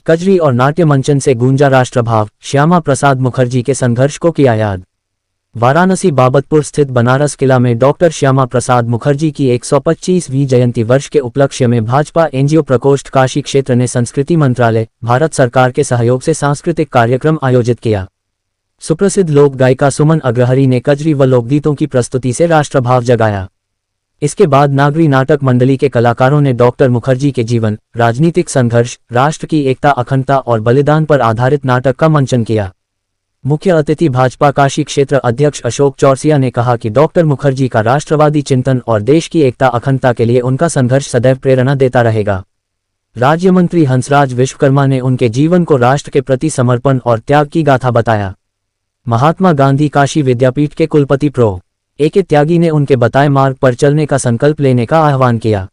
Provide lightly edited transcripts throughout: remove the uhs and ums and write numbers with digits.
कजरी और नाट्य मंचन से गूंजा राष्ट्रभाव, श्यामा प्रसाद मुखर्जी के संघर्ष को किया याद। वाराणसी बाबतपुर स्थित बनारस किला में डॉक्टर श्यामा प्रसाद मुखर्जी की 125वीं जयंती वर्ष के उपलक्ष्य में भाजपा एनजीओ प्रकोष्ठ काशी क्षेत्र ने संस्कृति मंत्रालय, भारत सरकार के सहयोग से सांस्कृतिक कार्यक्रम आयोजित किया। सुप्रसिद्ध लोक गायिका सुमन अग्रहरी ने कजरी व लोकगीतों की प्रस्तुति से राष्ट्रभाव जगाया। इसके बाद नागरी नाटक मंडली के कलाकारों ने डॉक्टर मुखर्जी के जीवन, राजनीतिक संघर्ष, राष्ट्र की एकता, अखंडता और बलिदान पर आधारित नाटक का मंचन किया। मुख्य अतिथि भाजपा काशी क्षेत्र अध्यक्ष अशोक चौरसिया ने कहा कि डॉक्टर मुखर्जी का राष्ट्रवादी चिंतन और देश की एकता, अखंडता के लिए उनका संघर्ष सदैव प्रेरणा देता रहेगा। राज्य मंत्री हंसराज विश्वकर्मा ने उनके जीवन को राष्ट्र के प्रति समर्पण और त्याग की गाथा बताया। महात्मा गांधी काशी विद्यापीठ के कुलपति प्रो ए.के. त्यागी ने उनके बताए मार्ग पर चलने का संकल्प लेने का आह्वान किया।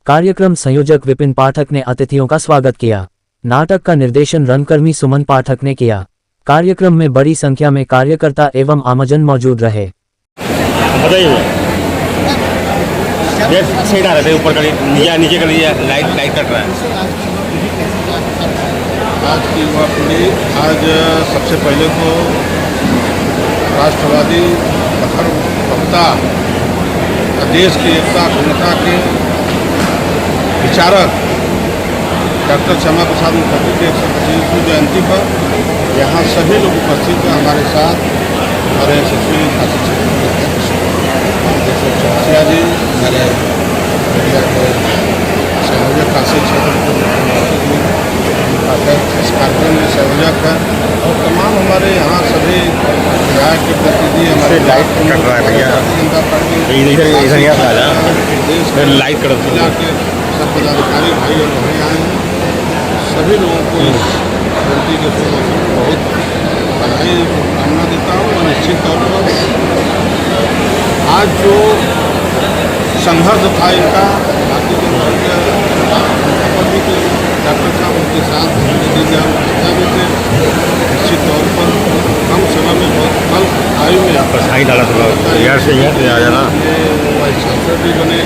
कार्यक्रम संयोजक विपिन पाठक ने अतिथियों का स्वागत किया। नाटक का निर्देशन रंगकर्मी सुमन पाठक ने किया। कार्यक्रम में बड़ी संख्या में कार्यकर्ता एवं आमजन मौजूद रहे। आज की युवा पीढ़ी आज सबसे पहले तो राष्ट्रवादी वक्ता, देश की एकता अखंडता के विचारक डॉक्टर श्यामा प्रसाद मुखर्जी की 125वीं जयंती पर यहाँ सभी लोग उपस्थित हैं। हमारे साथ हमारे यशस्वी काशी क्षेत्र अध्यक्ष चौरसिया जी, हमारे मीडिया के संयोजक काशी क्षेत्र इस कार्यक्रम में संयोजक है और तमाम हमारे यहाँ सभी विधायक के प्रतिनिधि, हमारे लाइट कट रहा है भैया, जनता पार्टी लाइट कट जिला के सब पदाधिकारी भाई और बहनें आए हैं। सभी लोगों को इस जयंती के शुभ अवसर पर बहुत बधाई और शुभकामना देता हूँ। और निश्चित तौर पर आज जो संघर्ष था इनका भारतीय जनता पार्टी के डॉक्टर साहब उनके साथ भी थे। निश्चित तौर पर कम समय में बहुत कम आयु में वाइस चांसलर भी बने।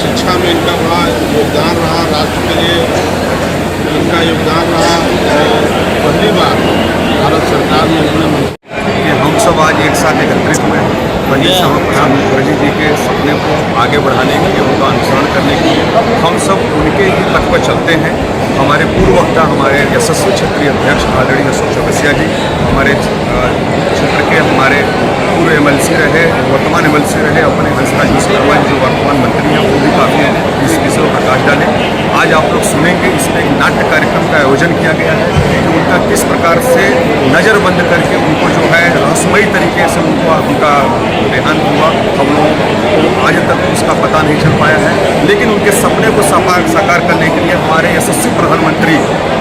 शिक्षा में इनका बड़ा योगदान रहा, राष्ट्र के लिए इनका योगदान रहा। पहली बार भारत सरकार में उन्होंने हम सब आज एक साथ एकत्रित हुए पंडित श्यामा प्रसाद मुखर्जी जी के सपने को आगे बढ़ाने के लिए, उनका अनुसरण करने के लिए हम सब उनके ही पथ पर चलते हैं। हमारे पूर्व वक्ता, हमारे यशस्वी क्षेत्रीय अध्यक्ष आदरणीय अशोक चौरसिया जी, हमारे क्षेत्र के हमारे पूर्व एमएलसी रहे, वर्तमान एमएलसी रहे अपने हंसराज विश्वकर्मा जी जो वर्तमान मंत्री हैं, वो भी काफ़ी इस विषय पर प्रकाश डाले। आज आप लोग सुनेंगे, इसमें एक नाट्य कार्यक्रम का आयोजन किया गया है कि उनका किस प्रकार से नज़रबंद करके उनको जो है रहस्यमयी तरीके से उनका देहांत हुआ। हम लोगों को आज तक उसका पता नहीं चल पाया है, लेकिन उनके सपने को साकार करने के लिए हमारे यशस्वी प्रधानमंत्री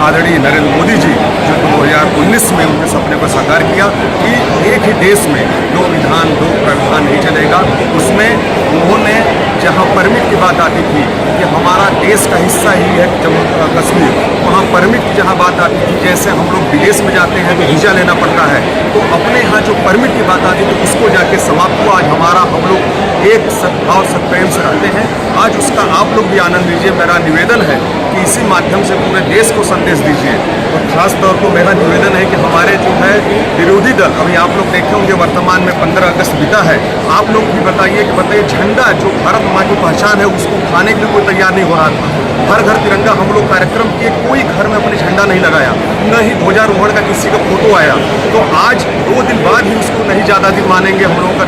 आदरणीय नरेंद्र मोदी जी जो 2019 में उनके सपने को साकार किया कि एक ही देश में दो विधान, दो प्रावधान नहीं चलेगा। उसमें उन्होंने जहाँ परमिट की बात आती थी कि हमारा देश का हिस्सा ही है जम्मू कश्मीर, वहाँ परमिट की जहाँ बात आती थी, जैसे हम लोग विदेश में जाते हैं तो वीज़ा लेना पड़ता है, तो अपने यहाँ जो परमिट की बात आती थी उसको जाके समाप्त हुआ। आज हमारा हम लोग एक सद्भाव सत्प्रेम से रहते हैं। आज उसका आप लोग भी आनंद लीजिए। मेरा निवेदन है कि इसी माध्यम से पूरे देश को संदेश दीजिए। और ख़ास तौर पर मेरा निवेदन है कि हमारे जो है विरोधी दल, अभी आप लोग देखे होंगे वर्तमान में 15 अगस्त बीता है, आप लोग भी बताइए झंडा जो भारत माँ की पहचान है उसको खाने के लिए कोई तैयार नहीं हो रहा था। हर घर तिरंगा हम लोग कार्यक्रम किए, कोई घर में अपने झंडा नहीं लगाया, न ही ध्वजारोहण का किसी का फोटो आया। तो आज 2 दिन बाद ही उसको नहीं ज़्यादा दिन मानेंगे, हम लोगों का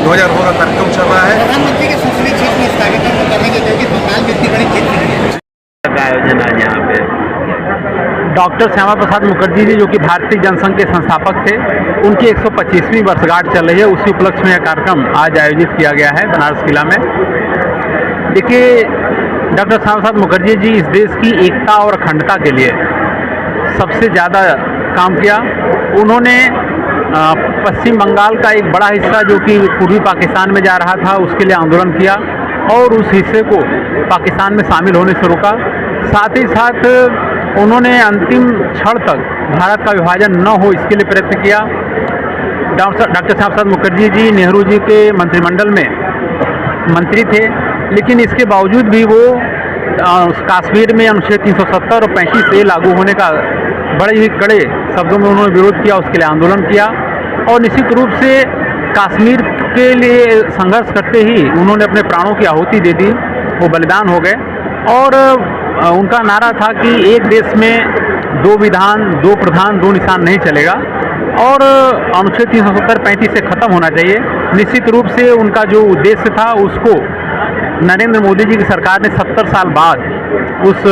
ध्वजारोहण का कार्यक्रम चल रहा है। प्रधानमंत्री के संसदीय क्षेत्र में इस कार्यक्रम को करने के क्योंकि बंगाल में इतनी बड़ी क्षेत्र आयोजन आज यहाँ पे डॉक्टर श्यामा प्रसाद मुखर्जी जी जो कि भारतीय जनसंघ के संस्थापक थे, उनकी 125वीं वर्षगांठ चल रही है। उसी उपलक्ष्य में यह कार्यक्रम आज आयोजित किया गया है बनारस किला में। देखिए, डॉक्टर श्यामा प्रसाद मुखर्जी जी इस देश की एकता और अखंडता के लिए सबसे ज़्यादा काम किया। उन्होंने पश्चिम बंगाल का एक बड़ा हिस्सा जो कि पूर्वी पाकिस्तान में जा रहा था उसके लिए आंदोलन किया और उस हिस्से को पाकिस्तान में शामिल होने से रोका। साथ ही साथ उन्होंने अंतिम क्षण तक भारत का विभाजन न हो इसके लिए प्रयत्न किया। डॉक्टर श्यामा प्रसाद मुखर्जी जी नेहरू जी के मंत्रिमंडल में मंत्री थे, लेकिन इसके बावजूद भी वो कश्मीर में अनुच्छेद 370 और 35A लागू होने का बड़े ही कड़े शब्दों में उन्होंने विरोध किया, उसके लिए आंदोलन किया और निश्चित रूप से कश्मीर के लिए संघर्ष करते ही उन्होंने अपने प्राणों की आहुति दे दी, वो बलिदान हो गए। और उनका नारा था कि एक देश में दो विधान, दो प्रधान, दो निशान नहीं चलेगा और अनुच्छेद 370-35 से ख़त्म होना चाहिए। निश्चित रूप से उनका जो उद्देश्य था उसको नरेंद्र मोदी जी की सरकार ने 70 साल बाद उस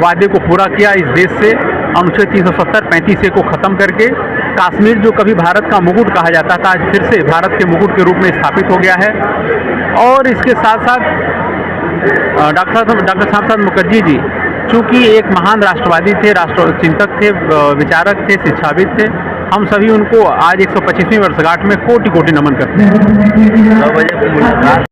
वादे को पूरा किया इस देश से। अनुच्छेद 370-35 को ख़त्म करके कश्मीर जो कभी भारत का मुकुट कहा जाता था, आज फिर से भारत के मुकुट के रूप में स्थापित हो गया है। और इसके साथ साथ डॉक्टर श्यामा प्रसाद मुखर्जी जी चूँकि एक महान राष्ट्रवादी थे, राष्ट्र चिंतक थे, विचारक थे, शिक्षाविद थे, हम सभी उनको आज 125वीं वर्षगांठ में कोटि कोटि नमन करते हैं।